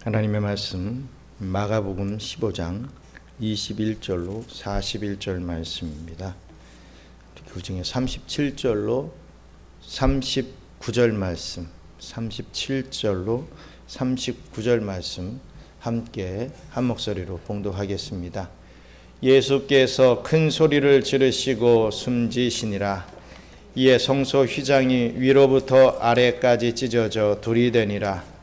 하나님의 말씀 마가복음 15장 21절로 41절 말씀입니다. 그 중에 37절로 39절 말씀, 37절로 39절 말씀 함께 한 목소리로 봉독하겠습니다. 예수께서 큰 소리를 지르시고 숨지시니라. 이에 성소 휘장이 위로부터 아래까지 찢어져 둘이 되니라.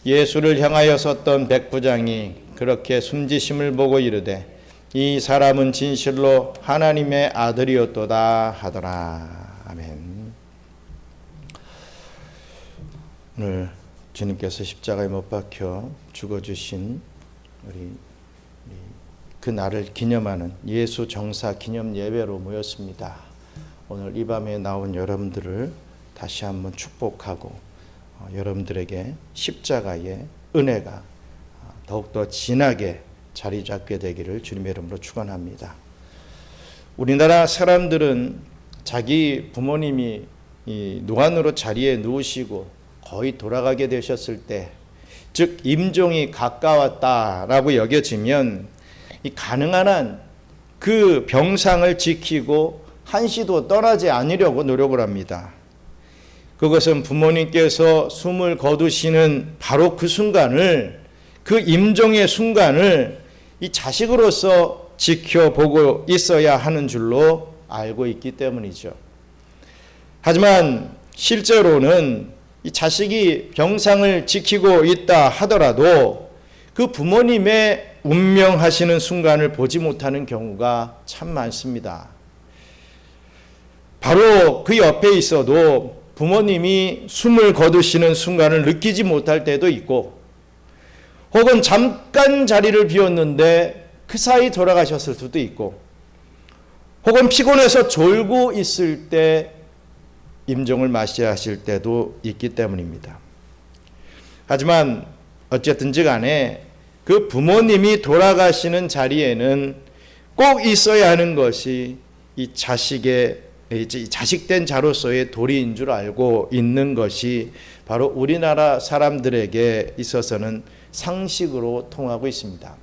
예수를 향하여 섰던 백부장이 그렇게 숨지심을 보고 이르되 이 사람은 진실로 하나님의 아들이었도다 하더라. 아멘. 오늘 주님께서 십자가에 못 박혀 죽어주신 우리 그 날을 기념하는 예수 정사 기념 예배로 모였습니다. 오늘 이 밤에 나온 여러분들을 다시 한번 축복하고 여러분들에게 십자가의 은혜가 더욱더 진하게 자리 잡게 되기를 주님의 이름으로 축원합니다. 우리나라 사람들은 자기 부모님이 이 노안으로 자리에 누우시고 거의 돌아가게 되셨을 때, 즉 임종이 가까웠다라고 여겨지면 이 가능한 한 그 병상을 지키고 한시도 떠나지 않으려고 노력을 합니다. 그것은 부모님께서 숨을 거두시는 바로 그 순간을, 그 임종의 순간을 이 자식으로서 지켜보고 있어야 하는 줄로 알고 있기 때문이죠. 하지만 실제로는 이 자식이 병상을 지키고 있다 하더라도 그 부모님의 운명하시는 순간을 보지 못하는 경우가 참 많습니다. 바로 그 옆에 있어도 부모님이 숨을 거두시는 순간을 느끼지 못할 때도 있고, 혹은 잠깐 자리를 비웠는데 그 사이 돌아가셨을 수도 있고, 혹은 피곤해서 졸고 있을 때 임종을 맞이하실 때도 있기 때문입니다. 하지만 어쨌든지 간에 그 부모님이 돌아가시는 자리에는 꼭 있어야 하는 것이 이 자식된 자로서의 도리인 줄 알고 있는 것이 바로 우리나라 사람들에게 있어서는 상식으로 통하고 있습니다.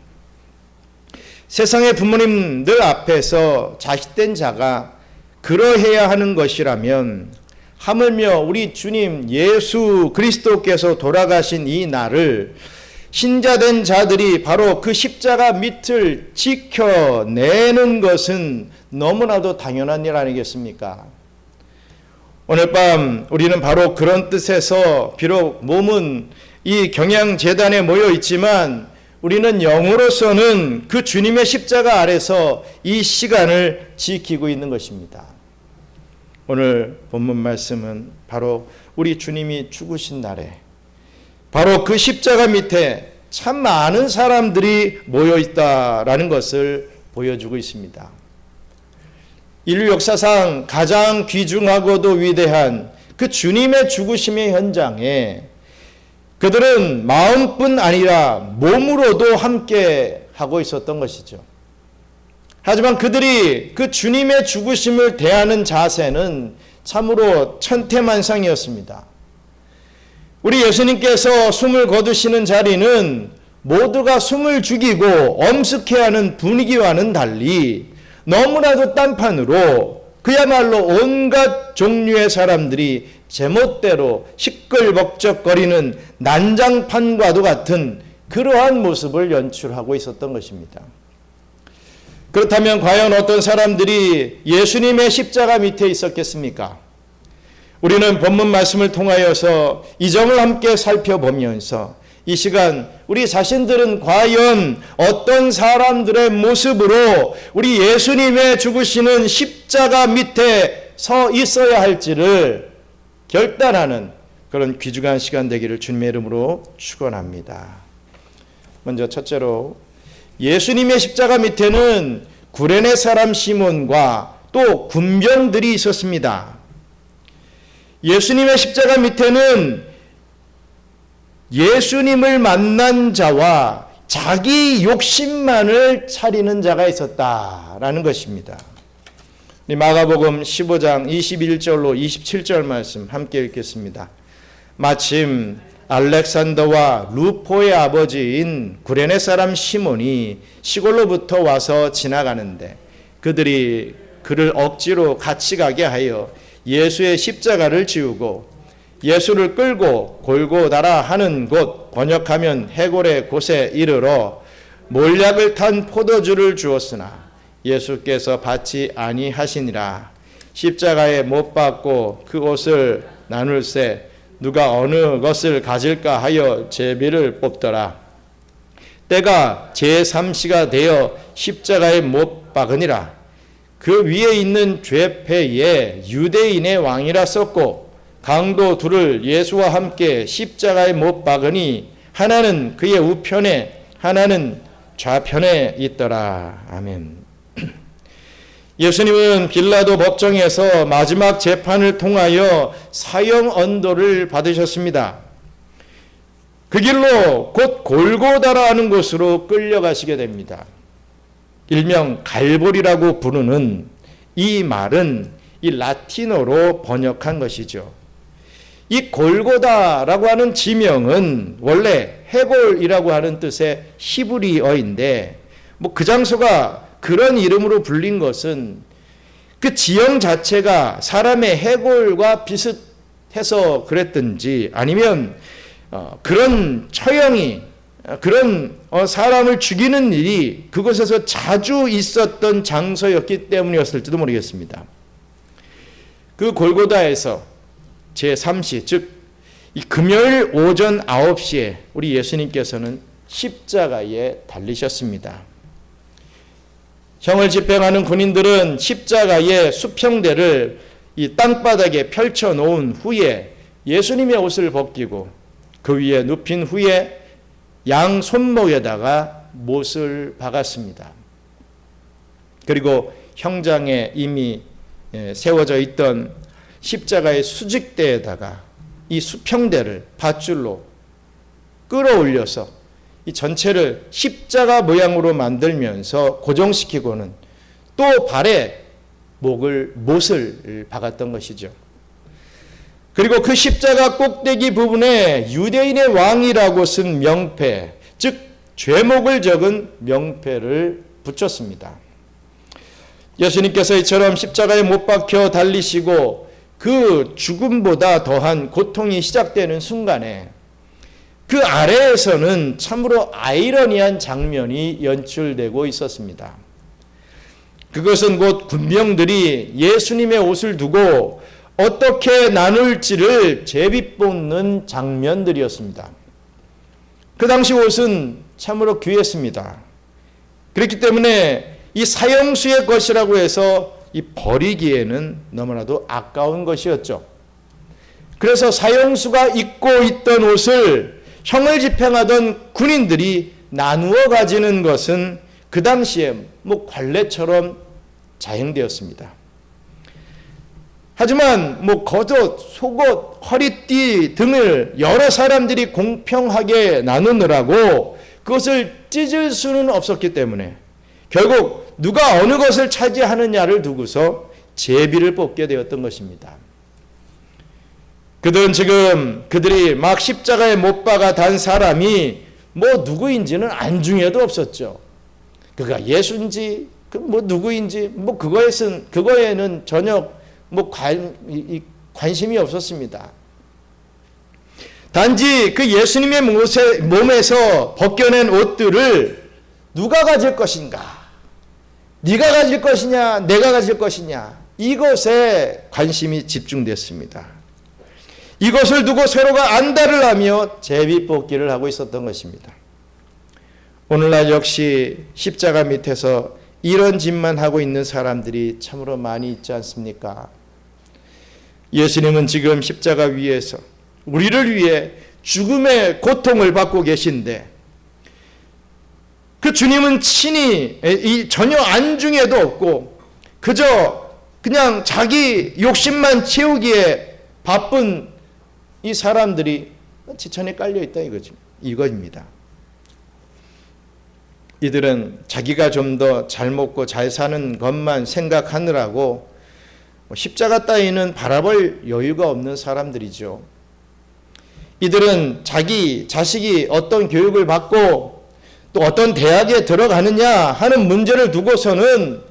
세상의 부모님들 앞에서 자식된 자가 그러해야 하는 것이라면 하물며 우리 주님 예수 그리스도께서 돌아가신 이 날을 신자된 자들이 바로 그 십자가 밑을 지켜내는 것은 너무나도 당연한 일 아니겠습니까? 오늘 밤 우리는 바로 그런 뜻에서 비록 몸은 이 경양재단에 모여 있지만 우리는 영으로서는 그 주님의 십자가 아래서 이 시간을 지키고 있는 것입니다. 오늘 본문 말씀은 바로 우리 주님이 죽으신 날에 바로 그 십자가 밑에 참 많은 사람들이 모여 있다라는 것을 보여주고 있습니다. 인류 역사상 가장 귀중하고도 위대한 그 주님의 죽으심의 현장에 그들은 마음뿐 아니라 몸으로도 함께 하고 있었던 것이죠. 하지만 그들이 그 주님의 죽으심을 대하는 자세는 참으로 천태만상이었습니다. 우리 예수님께서 숨을 거두시는 자리는 모두가 숨을 죽이고 엄숙해하는 분위기와는 달리 너무나도 딴판으로 그야말로 온갖 종류의 사람들이 제멋대로 시끌벅적거리는 난장판과도 같은 그러한 모습을 연출하고 있었던 것입니다. 그렇다면 과연 어떤 사람들이 예수님의 십자가 밑에 있었겠습니까? 우리는 본문 말씀을 통하여서 이 점을 함께 살펴보면서 이 시간 우리 자신들은 과연 어떤 사람들의 모습으로 우리 예수님의 죽으시는 십자가 밑에 서 있어야 할지를 결단하는 그런 귀중한 시간 되기를 주님의 이름으로 축원합니다. 먼저 첫째로 예수님의 십자가 밑에는 구레네 사람 시몬과 또 군병들이 있었습니다. 예수님의 십자가 밑에는 예수님을 만난 자와 자기 욕심만을 차리는 자가 있었다라는 것입니다. 마가복음 15장 21절로 27절 말씀 함께 읽겠습니다. 마침 알렉산더와 루포의 아버지인 구레네 사람 시몬이 시골로부터 와서 지나가는데 그들이 그를 억지로 같이 가게 하여 예수의 십자가를 지우고 예수를 끌고 골고다라 하는 곳, 번역하면 해골의 곳에 이르러 몰약을 탄 포도주를 주었으나 예수께서 받지 아니하시니라. 십자가에 못 박고 그 옷을 나눌세 누가 어느 것을 가질까 하여 제비를 뽑더라. 때가 제3시가 되어 십자가에 못 박으니라. 그 위에 있는 죄패에 유대인의 왕이라 썼고 강도 둘을 예수와 함께 십자가에 못 박으니 하나는 그의 우편에 하나는 좌편에 있더라. 아멘. 예수님은 빌라도 법정에서 마지막 재판을 통하여 사형 언도를 받으셨습니다. 그 길로 곧 골고다라는 곳으로 끌려가시게 됩니다. 일명 갈보리라고 부르는 이 말은 이 라틴어로 번역한 것이죠. 이 골고다라고 하는 지명은 원래 해골이라고 하는 뜻의 히브리어인데 그 장소가 그런 이름으로 불린 것은 그 지형 자체가 사람의 해골과 비슷해서 그랬든지 아니면 그런 처형이 그런 사람을 죽이는 일이 그곳에서 자주 있었던 장소였기 때문이었을지도 모르겠습니다. 그 골고다에서 제3시 즉 이 금요일 오전 9시에 우리 예수님께서는 십자가에 달리셨습니다. 형을 집행하는 군인들은 십자가의 수평대를 이 땅바닥에 펼쳐 놓은 후에 예수님의 옷을 벗기고 그 위에 눕힌 후에 양 손목에다가 못을 박았습니다. 그리고 형장에 이미 세워져 있던 십자가의 수직대에다가 이 수평대를 밧줄로 끌어올려서 이 전체를 십자가 모양으로 만들면서 고정시키고는 또 발에 못을 박았던 것이죠. 그리고 그 십자가 꼭대기 부분에 유대인의 왕이라고 쓴 명패, 즉 죄목을 적은 명패를 붙였습니다. 예수님께서 이처럼 십자가에 못 박혀 달리시고 그 죽음보다 더한 고통이 시작되는 순간에 그 아래에서는 참으로 아이러니한 장면이 연출되고 있었습니다. 그것은 곧 군병들이 예수님의 옷을 두고 어떻게 나눌지를 제비뽑는 장면들이었습니다. 그 당시 옷은 참으로 귀했습니다. 그렇기 때문에 이 사형수의 것이라고 해서 이 버리기에는 너무나도 아까운 것이었죠. 그래서 사형수가 입고 있던 옷을 형을 집행하던 군인들이 나누어 가지는 것은 그 당시에 관례처럼 자행되었습니다. 하지만 겉옷, 속옷, 허리띠 등을 여러 사람들이 공평하게 나누느라고 그것을 찢을 수는 없었기 때문에 결국 누가 어느 것을 차지하느냐를 두고서 제비를 뽑게 되었던 것입니다. 그들이 막 십자가에 못 박아 단 사람이 누구인지는 안중에도 없었죠. 그가 예수인지 누구인지 그거에는 전혀 관심이 없었습니다. 단지 그 예수님의 몸에서 벗겨낸 옷들을 누가 가질 것인가? 네가 가질 것이냐? 내가 가질 것이냐? 이것에 관심이 집중됐습니다. 이것을 두고 서로가 안달을 하며 제비뽑기를 하고 있었던 것입니다. 오늘날 역시 십자가 밑에서 이런 짓만 하고 있는 사람들이 참으로 많이 있지 않습니까? 예수님은 지금 십자가 위에서 우리를 위해 죽음의 고통을 받고 계신데 그 주님은 친히 전혀 안중에도 없고 그냥 자기 욕심만 채우기에 바쁜 이 사람들이 지천에 깔려있다 이거입니다. 이들은 자기가 좀 더 잘 먹고 잘 사는 것만 생각하느라고 십자가 따위는 바라볼 여유가 없는 사람들이죠. 이들은 자기 자식이 어떤 교육을 받고 또 어떤 대학에 들어가느냐 하는 문제를 두고서는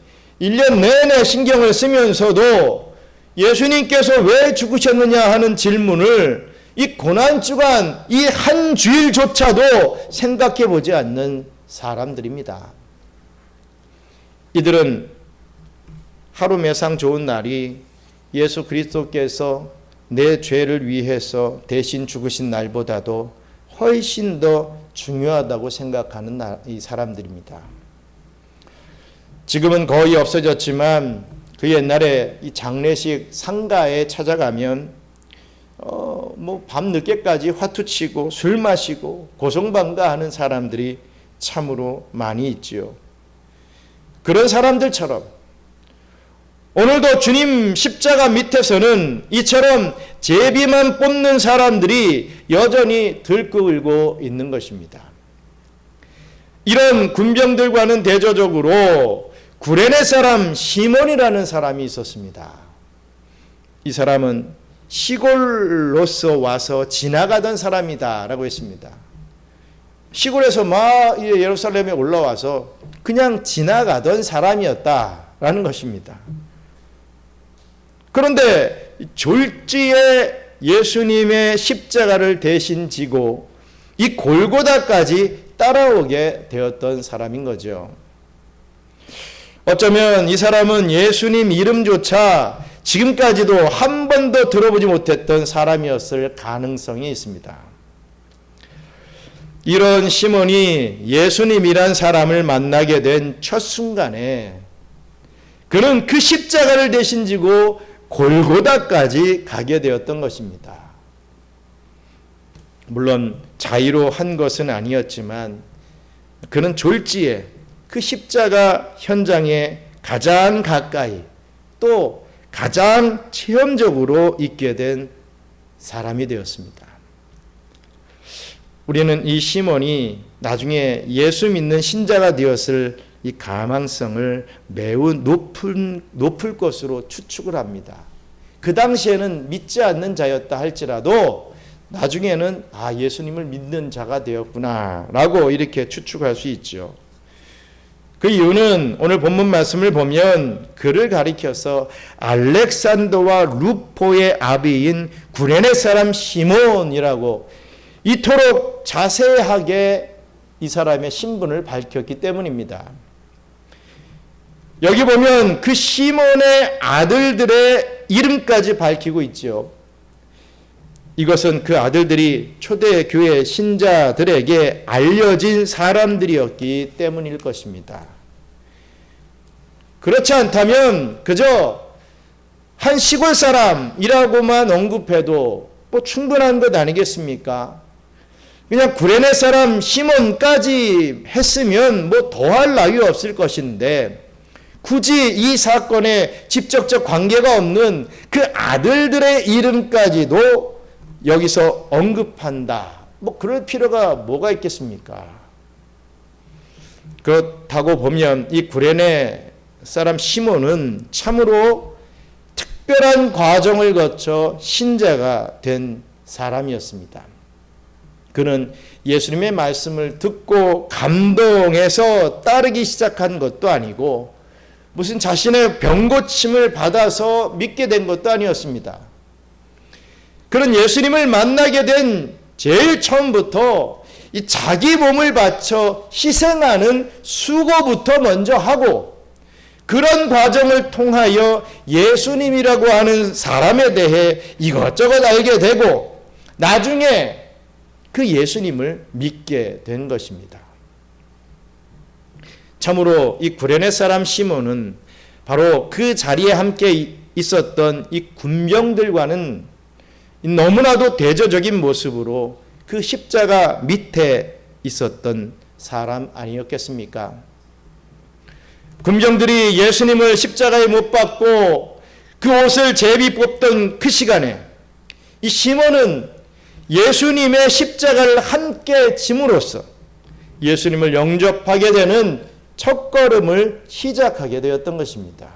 1년 내내 신경을 쓰면서도 예수님께서 왜 죽으셨느냐 하는 질문을 이 고난주간 이 한 주일조차도 생각해 보지 않는 사람들입니다. 이들은 하루 매상 좋은 날이 예수 그리스도께서 내 죄를 위해서 대신 죽으신 날보다도 훨씬 더 중요하다고 생각하는 이 사람들입니다. 지금은 거의 없어졌지만 그 옛날에 이 장례식 상가에 찾아가면 밤 늦게까지 화투치고 술 마시고 고성방가하는 사람들이 참으로 많이 있지요. 그런 사람들처럼 오늘도 주님 십자가 밑에서는 이처럼 제비만 뽑는 사람들이 여전히 들끓고 있는 것입니다. 이런 군병들과는 대조적으로 구레네 사람 시몬이라는 사람이 있었습니다. 이 사람은 시골로서 와서 지나가던 사람이다 라고 했습니다. 시골에서 막 예루살렘에 올라와서 그냥 지나가던 사람이었다라는 것입니다. 그런데 졸지에 예수님의 십자가를 대신 지고 이 골고다까지 따라오게 되었던 사람인 거죠. 어쩌면 이 사람은 예수님 이름조차 지금까지도 한 번도 들어보지 못했던 사람이었을 가능성이 있습니다. 이런 시몬이 예수님이란 사람을 만나게 된 첫 순간에 그는 그 십자가를 대신 지고 골고다까지 가게 되었던 것입니다. 물론 자의로 한 것은 아니었지만 그는 졸지에 그 십자가 현장에 가장 가까이 또 가장 체험적으로 있게 된 사람이 되었습니다. 우리는 이 시몬이 나중에 예수 믿는 신자가 되었을 이 가망성을 매우 높을 것으로 추측을 합니다. 그 당시에는 믿지 않는 자였다 할지라도 나중에는 예수님을 믿는 자가 되었구나 라고 이렇게 추측할 수 있죠. 그 이유는 오늘 본문 말씀을 보면 그를 가리켜서 알렉산더와 루포의 아비인 구레네 사람 시몬이라고 이토록 자세하게 이 사람의 신분을 밝혔기 때문입니다. 여기 보면 그 시몬의 아들들의 이름까지 밝히고 있죠. 이것은 그 아들들이 초대교회 신자들에게 알려진 사람들이었기 때문일 것입니다. 그렇지 않다면 그저 한 시골 사람이라고만 언급해도 충분한 것 아니겠습니까? 그냥 구레네 사람 시몬까지 했으면 더할 나위 없을 것인데 굳이 이 사건에 직접적 관계가 없는 그 아들들의 이름까지도 여기서 언급한다. 그럴 필요가 뭐가 있겠습니까? 그렇다고 보면 이 구레네 사람 시몬은 참으로 특별한 과정을 거쳐 신자가 된 사람이었습니다. 그는 예수님의 말씀을 듣고 감동해서 따르기 시작한 것도 아니고 무슨 자신의 병고침을 받아서 믿게 된 것도 아니었습니다. 그런 예수님을 만나게 된 제일 처음부터 이 자기 몸을 바쳐 희생하는 수고부터 먼저 하고 그런 과정을 통하여 예수님이라고 하는 사람에 대해 이것저것 알게 되고 나중에 그 예수님을 믿게 된 것입니다. 참으로 이 구레네 사람 시몬은 바로 그 자리에 함께 있었던 이 군병들과는 너무나도 대조적인 모습으로 그 십자가 밑에 있었던 사람 아니었겠습니까? 군병들이 예수님을 십자가에 못 박고 그 옷을 제비 뽑던 그 시간에 이 시몬은 예수님의 십자가를 함께 짐으로써 예수님을 영접하게 되는 첫걸음을 시작하게 되었던 것입니다.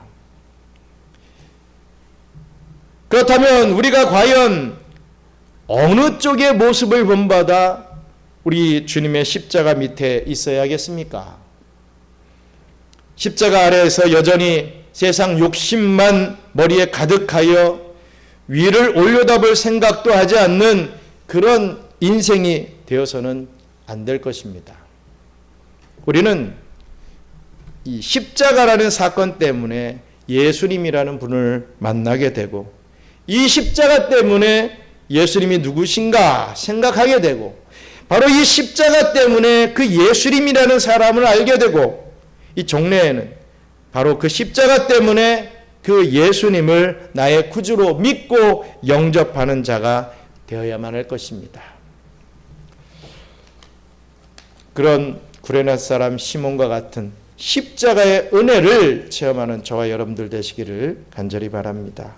그렇다면 우리가 과연 어느 쪽의 모습을 본받아 우리 주님의 십자가 밑에 있어야겠습니까? 십자가 아래에서 여전히 세상 욕심만 머리에 가득하여 위를 올려다볼 생각도 하지 않는 그런 인생이 되어서는 안 될 것입니다. 우리는 이 십자가라는 사건 때문에 예수님이라는 분을 만나게 되고, 이 십자가 때문에 예수님이 누구신가 생각하게 되고, 바로 이 십자가 때문에 그 예수님이라는 사람을 알게 되고, 이 종래에는 바로 그 십자가 때문에 그 예수님을 나의 구주로 믿고 영접하는 자가 되어야만 할 것입니다. 그런 구레네 사람 시몬과 같은 십자가의 은혜를 체험하는 저와 여러분들 되시기를 간절히 바랍니다.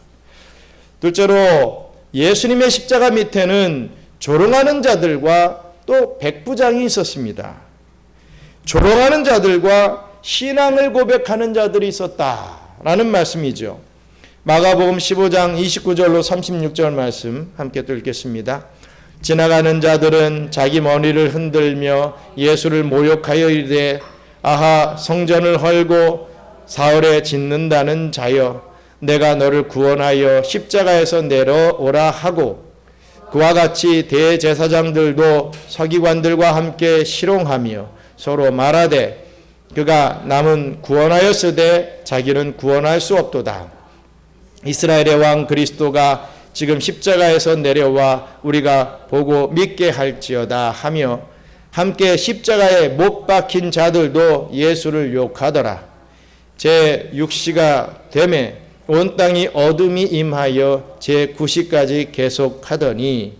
둘째로 예수님의 십자가 밑에는 조롱하는 자들과 또 백부장이 있었습니다. 조롱하는 자들과 신앙을 고백하는 자들이 있었다라는 말씀이죠. 마가복음 15장 29절로 36절 말씀 함께 읽겠습니다. 지나가는 자들은 자기 머리를 흔들며 예수를 모욕하여 이르되 아하 성전을 헐고 사흘에 짓는다는 자여 내가 너를 구원하여 십자가에서 내려오라 하고, 그와 같이 대제사장들도 서기관들과 함께 실롱하며 서로 말하되 그가 남은 구원하였으되 자기는 구원할 수 없도다. 이스라엘의 왕 그리스도가 지금 십자가에서 내려와 우리가 보고 믿게 할지어다 하며 함께 십자가에 못 박힌 자들도 예수를 욕하더라. 제6시가 되매 온 땅이 어둠이 임하여 제9시까지 계속하더니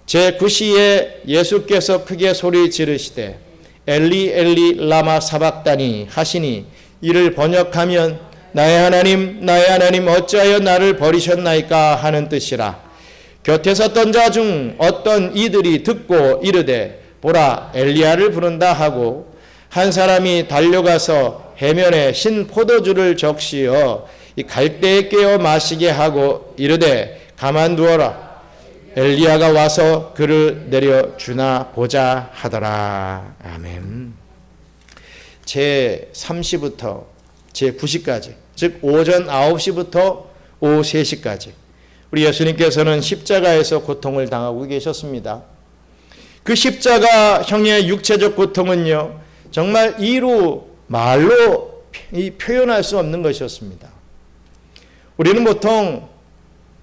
제9시에 예수께서 크게 소리 지르시되 엘리 엘리 라마 사박다니 하시니, 이를 번역하면 나의 하나님 어찌하여 나를 버리셨나이까 하는 뜻이라. 곁에 섰던 자 중 어떤 이들이 듣고 이르되 보라 엘리야를 부른다 하고, 한 사람이 달려가서 해면에 신 포도주를 적시어 이 갈대에 깨어 마시게 하고 이르되 가만두어라 엘리야가 와서 그를 내려주나 보자 하더라. 아멘. 제3시부터 제9시까지, 즉 오전 9시부터 오후 3시까지 우리 예수님께서는 십자가에서 고통을 당하고 계셨습니다. 그 십자가형의 육체적 고통은요, 정말 이루 말로 표현할 수 없는 것이었습니다. 우리는 보통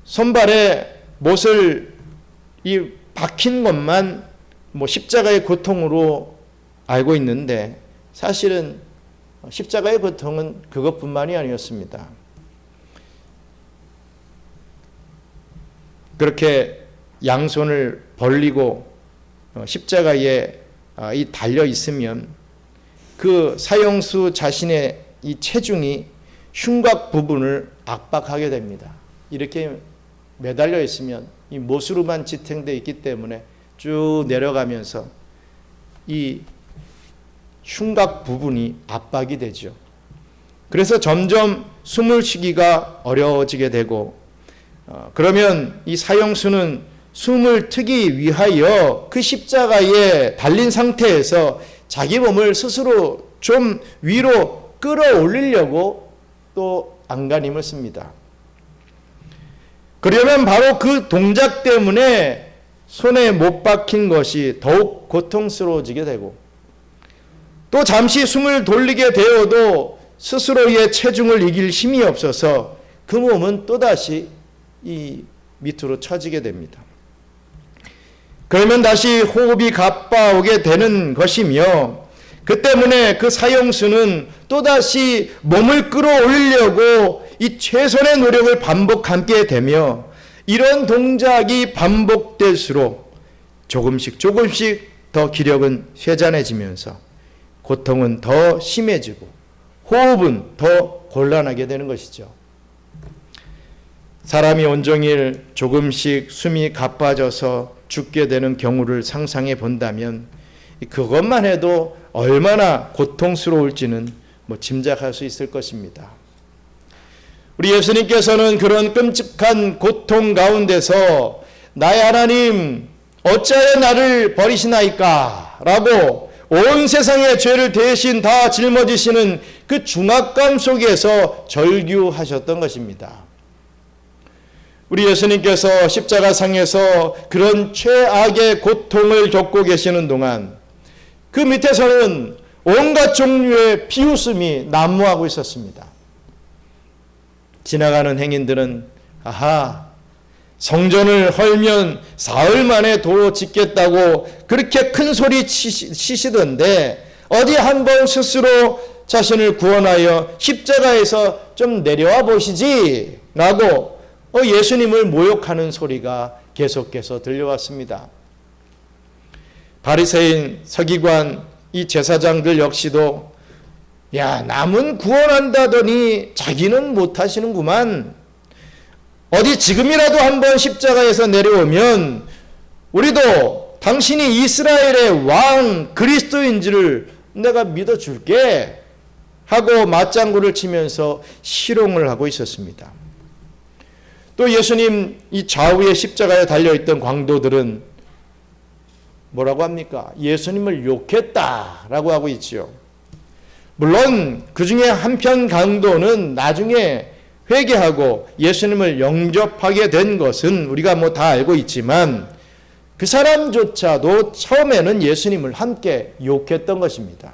손발에 못을 박힌 것만 십자가의 고통으로 알고 있는데, 사실은 십자가의 고통은 그것뿐만이 아니었습니다. 그렇게 양손을 벌리고 십자가에 달려 있으면 그 사형수 자신의 이 체중이 흉곽 부분을 압박하게 됩니다. 이렇게 매달려 있으면 이 못으로만 지탱되어 있기 때문에 쭉 내려가면서 이 흉곽 부분이 압박이 되죠. 그래서 점점 숨을 쉬기가 어려워지게 되고, 그러면 이 사형수는 숨을 트기 위하여 그 십자가에 달린 상태에서 자기 몸을 스스로 좀 위로 끌어올리려고 또 안간힘을 씁니다. 그러면 바로 그 동작 때문에 손에 못 박힌 것이 더욱 고통스러워지게 되고, 또 잠시 숨을 돌리게 되어도 스스로의 체중을 이길 힘이 없어서 그 몸은 또다시 이 밑으로 처지게 됩니다. 그러면 다시 호흡이 가빠오게 되는 것이며, 그 때문에 그 사형수는 또다시 몸을 끌어올리려고 이 최선의 노력을 반복하게 되며, 이런 동작이 반복될수록 조금씩 더 기력은 쇠잔해지면서 고통은 더 심해지고 호흡은 더 곤란하게 되는 것이죠. 사람이 온종일 조금씩 숨이 가빠져서 죽게 되는 경우를 상상해 본다면 그것만 해도 얼마나 고통스러울지는 짐작할 수 있을 것입니다. 우리 예수님께서는 그런 끔찍한 고통 가운데서 나의 하나님 어찌하여 나를 버리시나이까? 라고 온 세상의 죄를 대신 다 짊어지시는 그 중압감 속에서 절규하셨던 것입니다. 우리 예수님께서 십자가상에서 그런 최악의 고통을 겪고 계시는 동안 그 밑에서는 온갖 종류의 비웃음이 난무하고 있었습니다. 지나가는 행인들은 아하, 성전을 헐면 사흘 만에 도로 짓겠다고 그렇게 큰 소리 치시던데 어디 한번 스스로 자신을 구원하여 십자가에서 좀 내려와 보시지 라고 예수님을 모욕하는 소리가 계속해서 들려왔습니다. 바리새인, 서기관, 이 제사장들 역시도 야, 남은 구원한다더니 자기는 못하시는구만. 어디 지금이라도 한번 십자가에서 내려오면 우리도 당신이 이스라엘의 왕 그리스도인지를 내가 믿어줄게 하고 맞장구를 치면서 희롱을 하고 있었습니다. 또 예수님 이 좌우에 십자가에 달려있던 광도들은 뭐라고 합니까? 예수님을 욕했다라고 하고 있지요. 물론 그 중에 한편 강도는 나중에 회개하고 예수님을 영접하게 된 것은 우리가 다 알고 있지만 그 사람조차도 처음에는 예수님을 함께 욕했던 것입니다.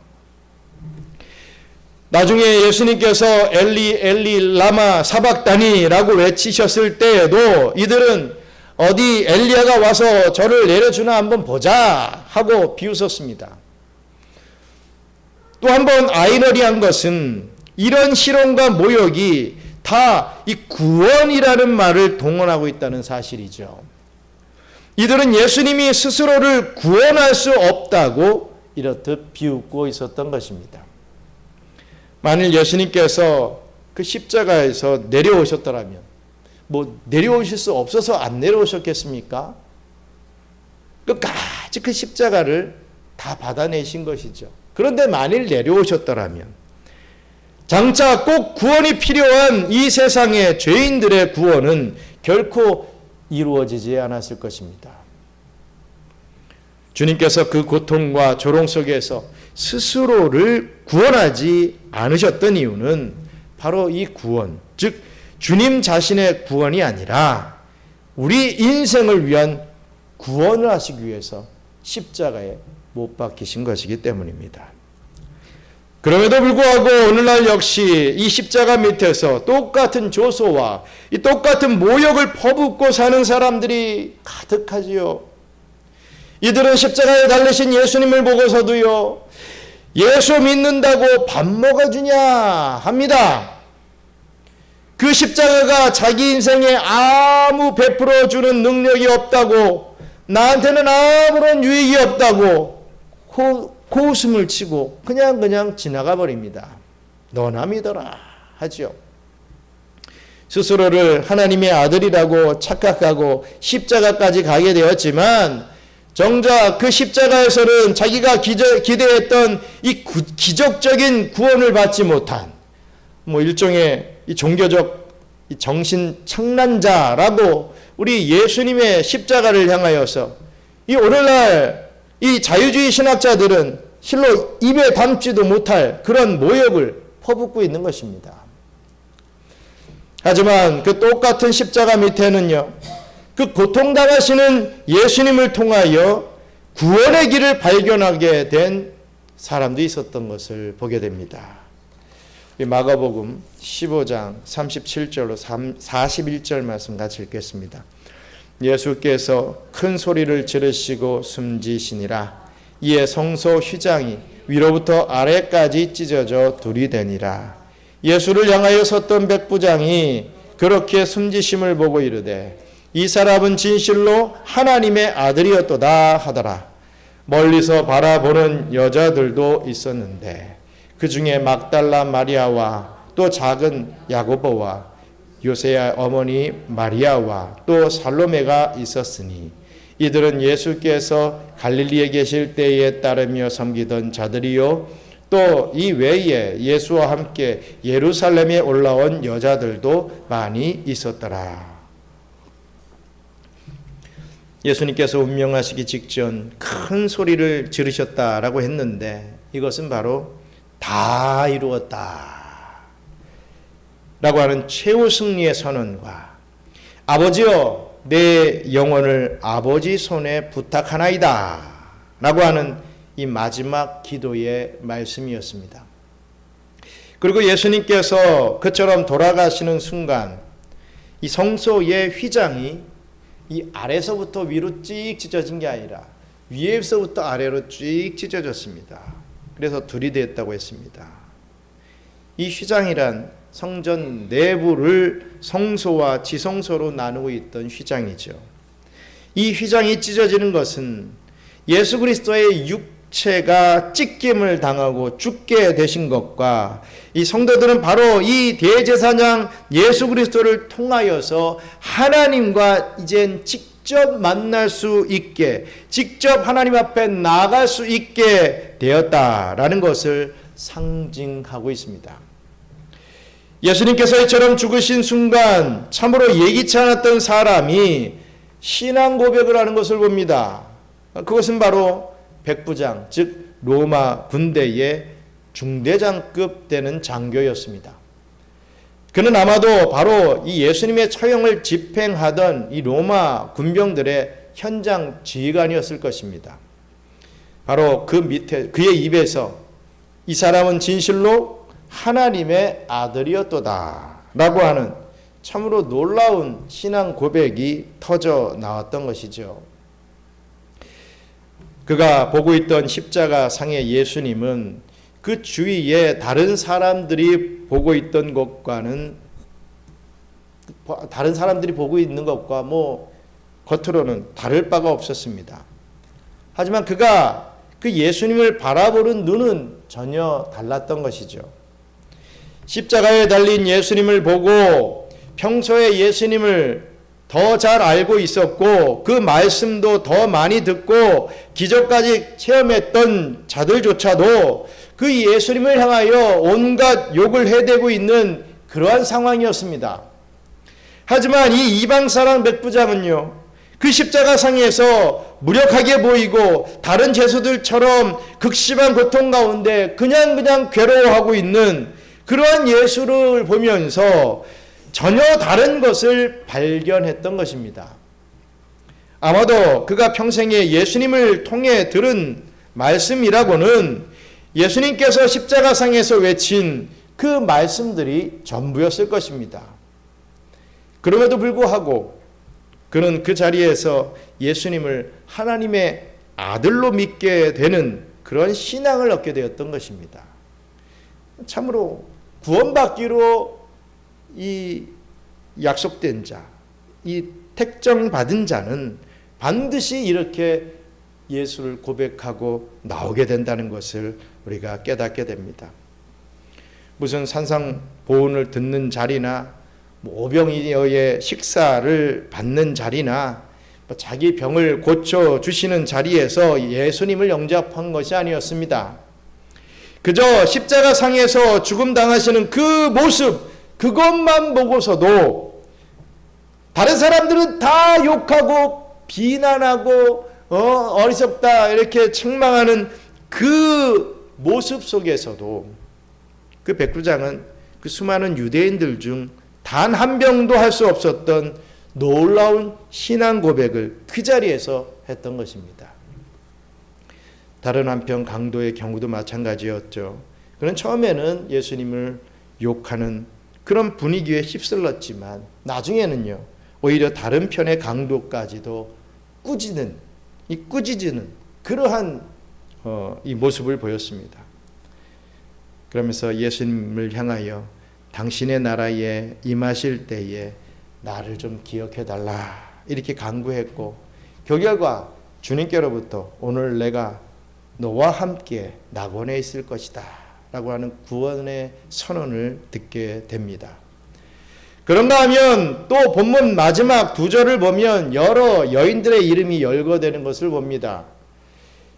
나중에 예수님께서 엘리 엘리 라마 사박다니라고 외치셨을 때에도 이들은 어디 엘리야가 와서 저를 내려주나 한번 보자 하고 비웃었습니다. 또 한번 아이러니한 것은 이런 희롱과 모욕이 다 이 구원이라는 말을 동원하고 있다는 사실이죠. 이들은 예수님이 스스로를 구원할 수 없다고 이렇듯 비웃고 있었던 것입니다. 만일 예수님께서 그 십자가에서 내려오셨더라면 내려오실 수 없어서 안 내려오셨겠습니까? 끝까지 그 십자가를 다 받아내신 것이죠. 그런데 만일 내려오셨더라면 장차 꼭 구원이 필요한 이 세상의 죄인들의 구원은 결코 이루어지지 않았을 것입니다. 주님께서 그 고통과 조롱 속에서 스스로를 구원하지 않으셨던 이유는 바로 이 구원, 즉 주님 자신의 구원이 아니라 우리 인생을 위한 구원을 하시기 위해서 십자가에 못 박히신 것이기 때문입니다. 그럼에도 불구하고 오늘날 역시 이 십자가 밑에서 똑같은 조소와 이 똑같은 모욕을 퍼붓고 사는 사람들이 가득하지요. 이들은 십자가에 달리신 예수님을 보고서도요, 예수 믿는다고 밥 먹어주냐 합니다. 그 십자가가 자기 인생에 아무 베풀어주는 능력이 없다고, 나한테는 아무런 유익이 없다고 코웃음을 치고 그냥 지나가 버립니다. 너나 믿어라 하죠. 스스로를 하나님의 아들이라고 착각하고 십자가까지 가게 되었지만 정작 그 십자가에서는 자기가 기대했던 이 기적적인 구원을 받지 못한 일종의 이 종교적 정신 창난자라고 우리 예수님의 십자가를 향하여서 이 오늘날 이 자유주의 신학자들은 실로 입에 담지도 못할 그런 모욕을 퍼붓고 있는 것입니다. 하지만 그 똑같은 십자가 밑에는요, 그 고통당하시는 예수님을 통하여 구원의 길을 발견하게 된 사람도 있었던 것을 보게 됩니다. 마가복음 15장 37절로 41절 말씀 같이 읽겠습니다. 예수께서 큰 소리를 지르시고 숨지시니라. 이에 성소 휘장이 위로부터 아래까지 찢어져 둘이 되니라. 예수를 향하여 섰던 백부장이 그렇게 숨지심을 보고 이르되 이 사람은 진실로 하나님의 아들이었도다 하더라. 멀리서 바라보는 여자들도 있었는데 그 중에 막달라 마리아와 또 작은 야고보와 요세야 어머니 마리아와 또 살로메가 있었으니 이들은 예수께서 갈릴리에 계실 때에 따르며 섬기던 자들이요 또 이 외에 예수와 함께 예루살렘에 올라온 여자들도 많이 있었더라. 예수님께서 운명하시기 직전 큰 소리를 지르셨다라고 했는데 이것은 바로 다 이루었다 라고 하는 최후 승리의 선언과 아버지여 내 영혼을 아버지 손에 부탁하나이다 라고 하는 이 마지막 기도의 말씀이었습니다. 그리고 예수님께서 그처럼 돌아가시는 순간 이 성소의 휘장이 이 아래서부터 위로 찍 찢어진 게 아니라 위에서부터 아래로 찍 찢어졌습니다. 그래서 둘이 됐다고 했습니다. 이 휘장이란 성전 내부를 성소와 지성소로 나누고 있던 휘장이죠. 이 휘장이 찢어지는 것은 예수 그리스도의 육체가 찢김을 당하고 죽게 되신 것과 이 성도들은 바로 이 대제사장 예수 그리스도를 통하여서 하나님과 이젠 직접 만날 수 있게, 직접 하나님 앞에 나갈 수 있게 되었다라는 것을 상징하고 있습니다. 예수님께서 이처럼 죽으신 순간 참으로 예기치 않았던 사람이 신앙 고백을 하는 것을 봅니다. 그것은 바로 백부장, 즉 로마 군대의 중대장급 되는 장교였습니다. 그는 아마도 바로 이 예수님의 처형을 집행하던 이 로마 군병들의 현장 지휘관이었을 것입니다. 바로 그 밑에 그의 입에서 이 사람은 진실로 하나님의 아들이었도다 라고 하는 참으로 놀라운 신앙 고백이 터져 나왔던 것이죠. 그가 보고 있던 십자가 상의 예수님은 그 주위에 다른 사람들이 보고 있던 것과는, 다른 사람들이 보고 있는 것과 겉으로는 다를 바가 없었습니다. 하지만 그가 그 예수님을 바라보는 눈은 전혀 달랐던 것이죠. 십자가에 달린 예수님을 보고 평소에 예수님을 더 잘 알고 있었고 그 말씀도 더 많이 듣고 기적까지 체험했던 자들조차도 그 예수님을 향하여 온갖 욕을 해대고 있는 그러한 상황이었습니다. 하지만 이 이방 사람 백부장은요, 그 십자가상에서 무력하게 보이고 다른 죄수들처럼 극심한 고통 가운데 그냥 괴로워하고 있는 그러한 예수를 보면서 전혀 다른 것을 발견했던 것입니다. 아마도 그가 평생에 예수님을 통해 들은 말씀이라고는 예수님께서 십자가상에서 외친 그 말씀들이 전부였을 것입니다. 그럼에도 불구하고 그는 그 자리에서 예수님을 하나님의 아들로 믿게 되는 그런 신앙을 얻게 되었던 것입니다. 참으로 구원받기로 이 약속된 자, 이 택정받은 자는 반드시 이렇게 예수를 고백하고 나오게 된다는 것을 우리가 깨닫게 됩니다. 무슨 산상보훈을 듣는 자리나 오병이어의 식사를 받는 자리나 자기 병을 고쳐주시는 자리에서 예수님을 영접한 것이 아니었습니다. 그저 십자가상에서 죽음 당하시는 그 모습, 그것만 보고서도 다른 사람들은 다 욕하고 비난하고 어리석다 이렇게 책망하는 그 모습 속에서도 그 백부장은 그 수많은 유대인들 중 단 한 명도 할 수 없었던 놀라운 신앙 고백을 그 자리에서 했던 것입니다. 다른 한편 강도의 경우도 마찬가지였죠. 그는 처음에는 예수님을 욕하는 그런 분위기에 휩쓸렸지만 나중에는요, 오히려 다른 편의 강도까지도 꾸짖는 그러한 이 모습을 보였습니다. 그러면서 예수님을 향하여 당신의 나라에 임하실 때에 나를 좀 기억해 달라 이렇게 간구했고, 그 결과 주님께로부터 오늘 내가 너와 함께 낙원에 있을 것이다 라고 하는 구원의 선언을 듣게 됩니다. 그런가 하면 또 본문 마지막 두 절을 보면 여러 여인들의 이름이 열거되는 것을 봅니다.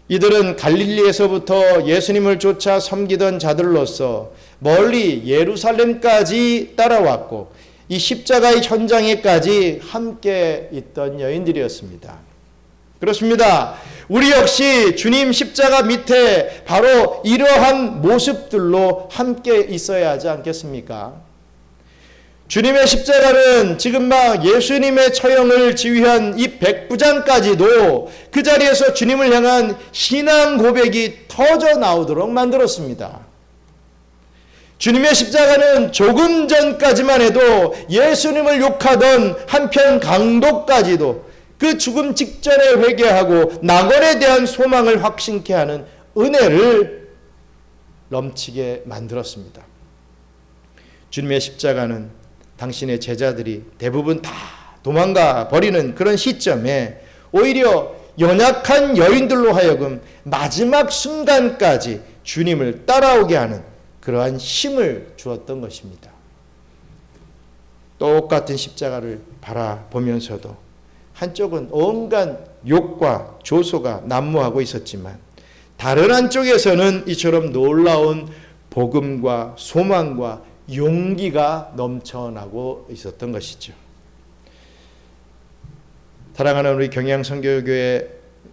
이들은 갈릴리에서부터 예수님을 쫓아 섬기던 자들로서 멀리 예루살렘까지 따라왔고 이 십자가의 현장에까지 함께 있던 여인들이었습니다. 그렇습니다. 우리 역시 주님 십자가 밑에 바로 이러한 모습들로 함께 있어야 하지 않겠습니까? 주님의 십자가는 지금 막 예수님의 처형을 지휘한 이 백부장까지도 그 자리에서 주님을 향한 신앙 고백이 터져 나오도록 만들었습니다. 주님의 십자가는 조금 전까지만 해도 예수님을 욕하던 한편 강도까지도 그 죽음 직전에 회개하고 낙원에 대한 소망을 확신케 하는 은혜를 넘치게 만들었습니다. 주님의 십자가는 당신의 제자들이 대부분 다 도망가 버리는 그런 시점에 오히려 연약한 여인들로 하여금 마지막 순간까지 주님을 따라오게 하는 그러한 힘을 주었던 것입니다. 똑같은 십자가를 바라보면서도 한쪽은 온갖 욕과 조소가 난무하고 있었지만 다른 한쪽에서는 이처럼 놀라운 복음과 소망과 용기가 넘쳐나고 있었던 것이죠. 사랑하는 우리 경양선교교회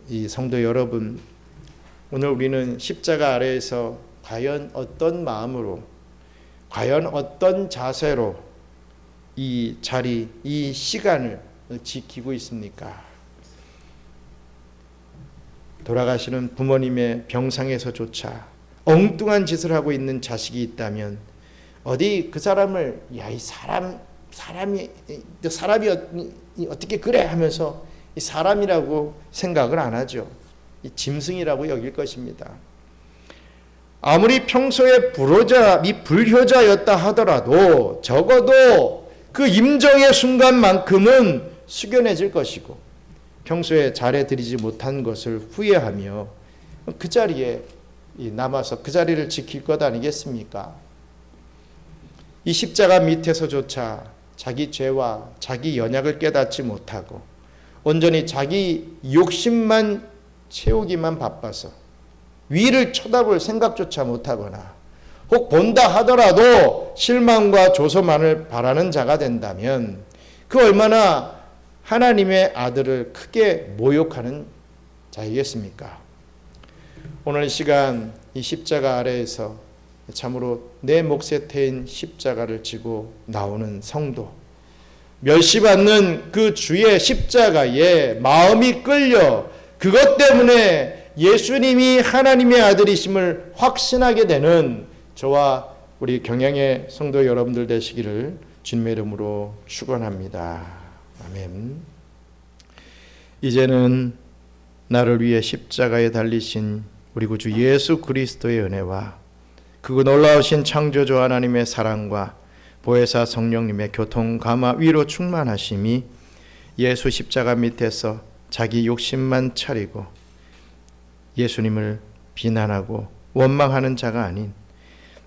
이 성도 여러분, 오늘 우리는 십자가 아래에서 과연 어떤 마음으로, 과연 어떤 자세로 이 자리, 이 시간을 지키고 있습니까? 돌아가시는 부모님의 병상에서조차 엉뚱한 짓을 하고 있는 자식이 있다면 어디 그 사람을 야, 이 사람이 어떻게 그래 하면서 이 사람이라고 생각을 안 하죠. 이 짐승이라고 여길 것입니다. 아무리 평소에 불효자였다 하더라도 적어도 그 임정의 순간만큼은 숙연해질 것이고 평소에 잘해드리지 못한 것을 후회하며 그 자리에 남아서 그 자리를 지킬 것 아니겠습니까? 이 십자가 밑에서조차 자기 죄와 자기 연약을 깨닫지 못하고 온전히 자기 욕심만 채우기만 바빠서 위를 쳐다볼 생각조차 못하거나 혹 본다 하더라도 실망과 조소만을 바라는 자가 된다면 그 얼마나 하나님의 아들을 크게 모욕하는 자이겠습니까? 오늘 시간 이 십자가 아래에서 참으로 내 몫에 태인 십자가를 지고 나오는 성도, 멸시받는 그 주의 십자가에 마음이 끌려 그것 때문에 예수님이 하나님의 아들이심을 확신하게 되는 저와 우리 경양의 성도 여러분들 되시기를 주님의 이름으로 축원합니다. 아멘. 이제는 나를 위해 십자가에 달리신 우리 구주 예수 그리스도의 은혜와 그 놀라우신 창조주 하나님의 사랑과 보혜사 성령님의 교통 감화 위로 충만하심이 예수 십자가 밑에서 자기 욕심만 차리고 예수님을 비난하고 원망하는 자가 아닌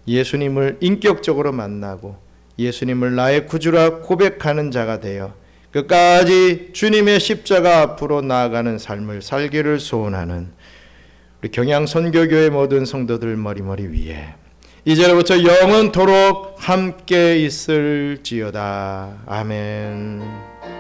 예수님을 인격적으로 만나고 예수님을 나의 구주라 고백하는 자가 되어 끝까지 주님의 십자가 앞으로 나아가는 삶을 살기를 소원하는 우리 경양선교교회 모든 성도들 머리머리 위에 이제로부터 영원토록 함께 있을지어다. 아멘.